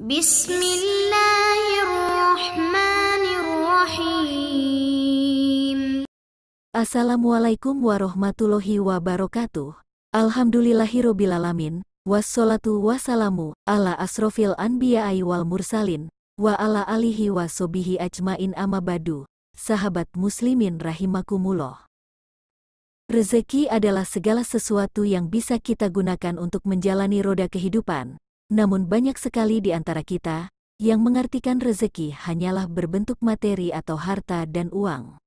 Bismillahirrahmanirrahim. Assalamualaikum warahmatullahi wabarakatuh. Alhamdulillahirobbilalamin. Wassalatu wassalamu ala asrofil anbiya'i wal mursalin wa ala alihi wa sobihi ajmain amma badu. Sahabat muslimin rahimakumullah. Rezeki adalah segala sesuatu yang bisa kita gunakan untuk menjalani roda kehidupan. Namun banyak sekali di antara kita yang mengartikan rezeki hanyalah berbentuk materi atau harta dan uang.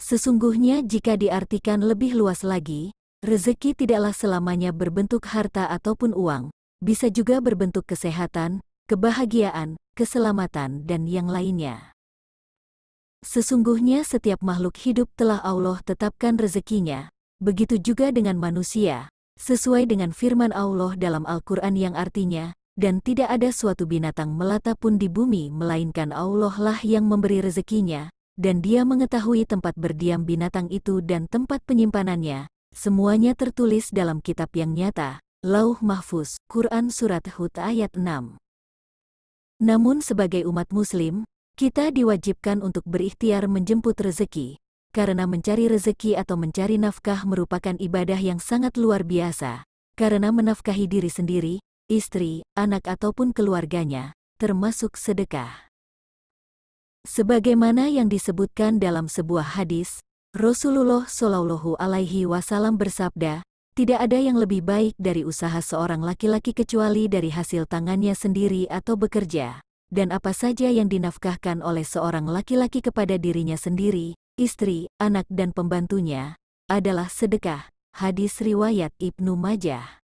Sesungguhnya jika diartikan lebih luas lagi, rezeki tidaklah selamanya berbentuk harta ataupun uang, bisa juga berbentuk kesehatan, kebahagiaan, keselamatan dan yang lainnya. Sesungguhnya setiap makhluk hidup telah Allah tetapkan rezekinya, begitu juga dengan manusia, sesuai dengan firman Allah dalam Al-Quran yang artinya, dan tidak ada suatu binatang melata pun di bumi melainkan Allah lah yang memberi rezekinya, dan Dia mengetahui tempat berdiam binatang itu dan tempat penyimpanannya. Semuanya tertulis dalam kitab yang nyata, Lauh Mahfuz, Quran Surat Hud ayat 6. Namun sebagai umat muslim, kita diwajibkan untuk berikhtiar menjemput rezeki, karena mencari rezeki atau mencari nafkah merupakan ibadah yang sangat luar biasa, karena menafkahi diri sendiri, istri, anak ataupun keluarganya, termasuk sedekah. Sebagaimana yang disebutkan dalam sebuah hadis, Rasulullah Shallallahu Alaihi Wasallam bersabda, tidak ada yang lebih baik dari usaha seorang laki-laki kecuali dari hasil tangannya sendiri atau bekerja, dan apa saja yang dinafkahkan oleh seorang laki-laki kepada dirinya sendiri, istri, anak dan pembantunya, adalah sedekah. Hadis riwayat Ibnu Majah.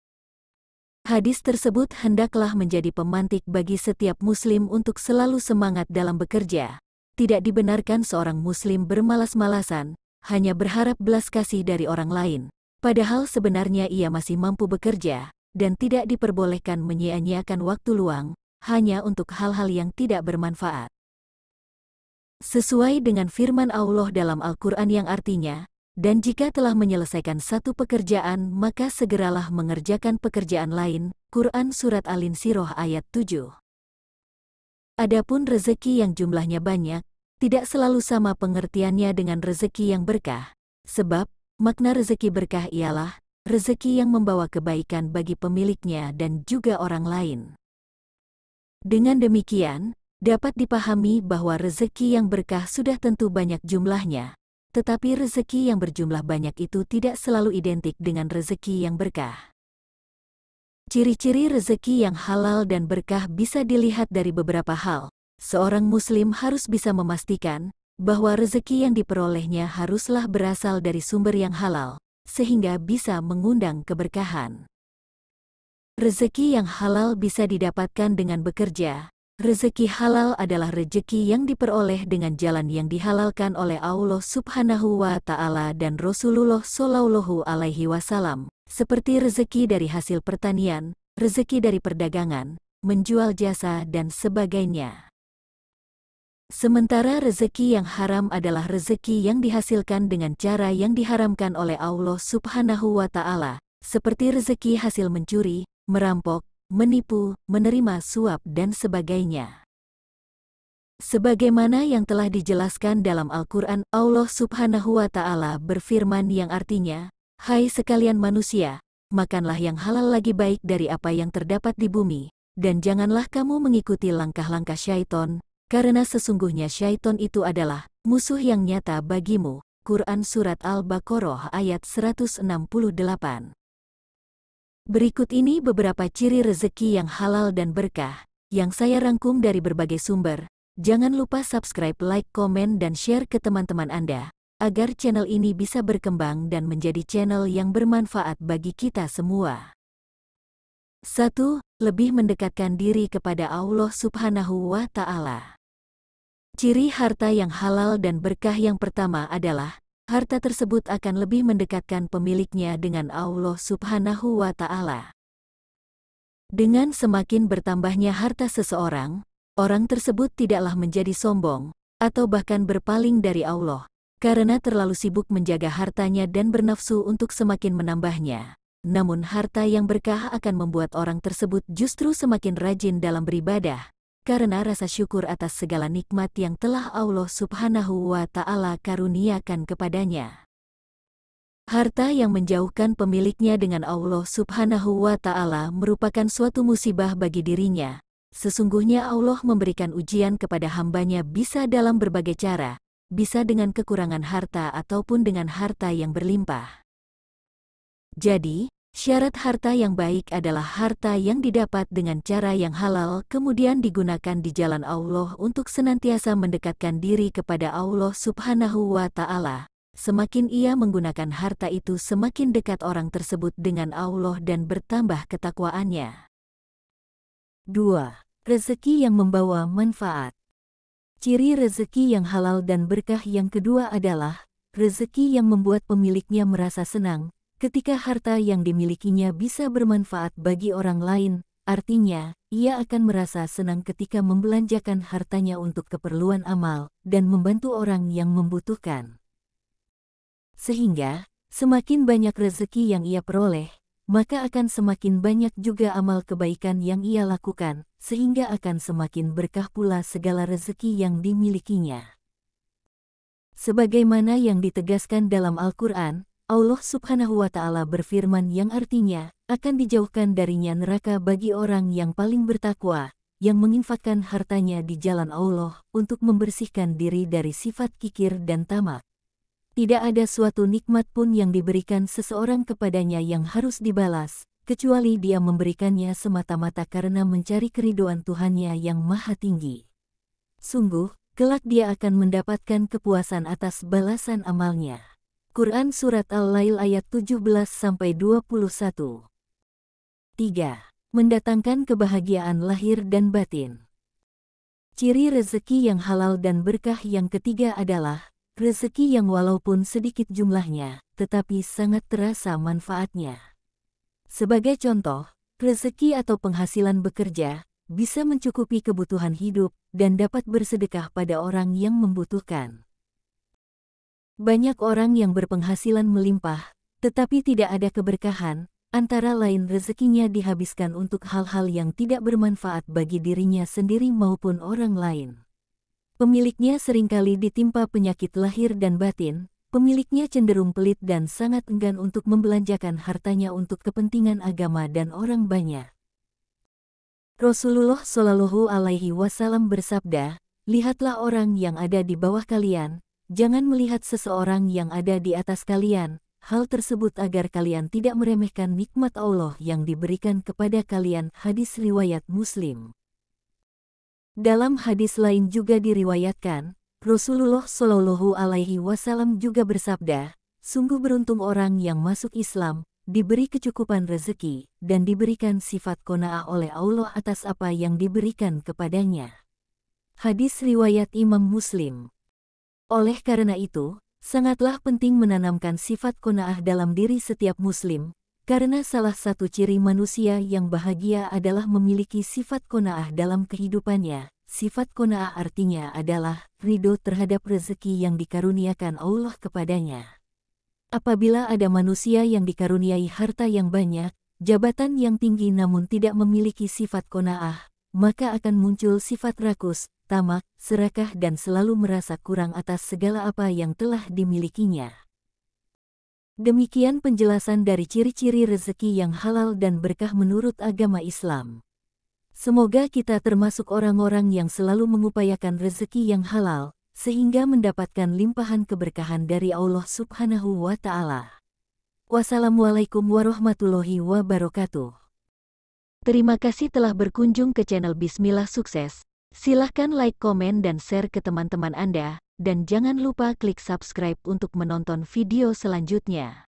Hadis tersebut hendaklah menjadi pemantik bagi setiap muslim untuk selalu semangat dalam bekerja. Tidak dibenarkan seorang muslim bermalas-malasan, hanya berharap belas kasih dari orang lain, padahal sebenarnya ia masih mampu bekerja, dan tidak diperbolehkan menyia-nyiakan waktu luang, hanya untuk hal-hal yang tidak bermanfaat. Sesuai dengan firman Allah dalam Al-Quran yang artinya, dan jika telah menyelesaikan satu pekerjaan maka segeralah mengerjakan pekerjaan lain, Quran Surat Al-Insyirah ayat 7. Adapun rezeki yang jumlahnya banyak, tidak selalu sama pengertiannya dengan rezeki yang berkah, sebab makna rezeki berkah ialah rezeki yang membawa kebaikan bagi pemiliknya dan juga orang lain. Dengan demikian, dapat dipahami bahwa rezeki yang berkah sudah tentu banyak jumlahnya, tetapi rezeki yang berjumlah banyak itu tidak selalu identik dengan rezeki yang berkah. Ciri-ciri rezeki yang halal dan berkah bisa dilihat dari beberapa hal. Seorang muslim harus bisa memastikan bahwa rezeki yang diperolehnya haruslah berasal dari sumber yang halal, sehingga bisa mengundang keberkahan. Rezeki yang halal bisa didapatkan dengan bekerja. Rezeki halal adalah rezeki yang diperoleh dengan jalan yang dihalalkan oleh Allah Subhanahu wa Ta'ala dan Rasulullah Shallallahu Alaihi Wasallam, seperti rezeki dari hasil pertanian, rezeki dari perdagangan, menjual jasa dan sebagainya. Sementara rezeki yang haram adalah rezeki yang dihasilkan dengan cara yang diharamkan oleh Allah Subhanahu wa Ta'ala, seperti rezeki hasil mencuri, merampok, menipu, menerima suap dan sebagainya. Sebagaimana yang telah dijelaskan dalam Al-Quran, Allah Subhanahu wa Ta'ala berfirman yang artinya, "Hai sekalian manusia, makanlah yang halal lagi baik dari apa yang terdapat di bumi, dan janganlah kamu mengikuti langkah-langkah syaiton, karena sesungguhnya syaiton itu adalah musuh yang nyata bagimu." Quran Surat Al-Baqarah ayat 168. Berikut ini beberapa ciri rezeki yang halal dan berkah, yang saya rangkum dari berbagai sumber. Jangan lupa subscribe, like, komen, dan share ke teman-teman Anda, agar channel ini bisa berkembang dan menjadi channel yang bermanfaat bagi kita semua. 1. Lebih mendekatkan diri kepada Allah Subhanahu wa Ta'ala. Ciri harta yang halal dan berkah yang pertama adalah, harta tersebut akan lebih mendekatkan pemiliknya dengan Allah Subhanahu wa Ta'ala. Dengan semakin bertambahnya harta seseorang, orang tersebut tidaklah menjadi sombong, atau bahkan berpaling dari Allah, karena terlalu sibuk menjaga hartanya dan bernafsu untuk semakin menambahnya. Namun harta yang berkah akan membuat orang tersebut justru semakin rajin dalam beribadah, karena rasa syukur atas segala nikmat yang telah Allah Subhanahu wa Ta'ala karuniakan kepadanya. Harta yang menjauhkan pemiliknya dengan Allah Subhanahu wa Ta'ala merupakan suatu musibah bagi dirinya. Sesungguhnya Allah memberikan ujian kepada hambanya bisa dalam berbagai cara, bisa dengan kekurangan harta ataupun dengan harta yang berlimpah. Jadi, syarat harta yang baik adalah harta yang didapat dengan cara yang halal kemudian digunakan di jalan Allah untuk senantiasa mendekatkan diri kepada Allah Subhanahu wa Ta'ala. Semakin ia menggunakan harta itu, semakin dekat orang tersebut dengan Allah dan bertambah ketakwaannya. 2. Rezeki yang membawa manfaat. Ciri rezeki yang halal dan berkah yang kedua adalah rezeki yang membuat pemiliknya merasa senang ketika harta yang dimilikinya bisa bermanfaat bagi orang lain. Artinya, ia akan merasa senang ketika membelanjakan hartanya untuk keperluan amal dan membantu orang yang membutuhkan. Sehingga, semakin banyak rezeki yang ia peroleh, maka akan semakin banyak juga amal kebaikan yang ia lakukan, sehingga akan semakin berkah pula segala rezeki yang dimilikinya. Sebagaimana yang ditegaskan dalam Al-Quran, Allah Subhanahu wa Ta'ala berfirman yang artinya, akan dijauhkan darinya neraka bagi orang yang paling bertakwa, yang menginfakkan hartanya di jalan Allah untuk membersihkan diri dari sifat kikir dan tamak. Tidak ada suatu nikmat pun yang diberikan seseorang kepadanya yang harus dibalas, kecuali dia memberikannya semata-mata karena mencari keridhaan Tuhannya yang Maha Tinggi. Sungguh, kelak dia akan mendapatkan kepuasan atas balasan amalnya. Quran Surat Al-Lail ayat 17-21. 3. Mendatangkan kebahagiaan lahir dan batin. Ciri rezeki yang halal dan berkah yang ketiga adalah rezeki yang walaupun sedikit jumlahnya, tetapi sangat terasa manfaatnya. Sebagai contoh, rezeki atau penghasilan bekerja bisa mencukupi kebutuhan hidup dan dapat bersedekah pada orang yang membutuhkan. Banyak orang yang berpenghasilan melimpah, tetapi tidak ada keberkahan, antara lain rezekinya dihabiskan untuk hal-hal yang tidak bermanfaat bagi dirinya sendiri maupun orang lain. Pemiliknya seringkali ditimpa penyakit lahir dan batin, pemiliknya cenderung pelit dan sangat enggan untuk membelanjakan hartanya untuk kepentingan agama dan orang banyak. Rasulullah Shallallahu Alaihi Wasallam bersabda, lihatlah orang yang ada di bawah kalian, jangan melihat seseorang yang ada di atas kalian, hal tersebut agar kalian tidak meremehkan nikmat Allah yang diberikan kepada kalian. Hadis riwayat Muslim. Dalam hadis lain juga diriwayatkan, Rasulullah Shallallahu Alaihi Wasallam juga bersabda, sungguh beruntung orang yang masuk Islam, diberi kecukupan rezeki, dan diberikan sifat qanaah oleh Allah atas apa yang diberikan kepadanya. Hadis riwayat Imam Muslim. Oleh karena itu, sangatlah penting menanamkan sifat qanaah dalam diri setiap muslim, karena salah satu ciri manusia yang bahagia adalah memiliki sifat qanaah dalam kehidupannya. Sifat qanaah artinya adalah ridho terhadap rezeki yang dikaruniakan Allah kepadanya. Apabila ada manusia yang dikaruniai harta yang banyak, jabatan yang tinggi namun tidak memiliki sifat qanaah, maka akan muncul sifat rakus, tamak, serakah dan selalu merasa kurang atas segala apa yang telah dimilikinya. Demikian penjelasan dari ciri-ciri rezeki yang halal dan berkah menurut agama Islam. Semoga kita termasuk orang-orang yang selalu mengupayakan rezeki yang halal, sehingga mendapatkan limpahan keberkahan dari Allah Subhanahu wa Ta'ala. Wassalamualaikum warahmatullahi wabarakatuh. Terima kasih telah berkunjung ke channel Bismillah Sukses. Silahkan like, komen, dan share ke teman-teman Anda, dan jangan lupa klik subscribe untuk menonton video selanjutnya.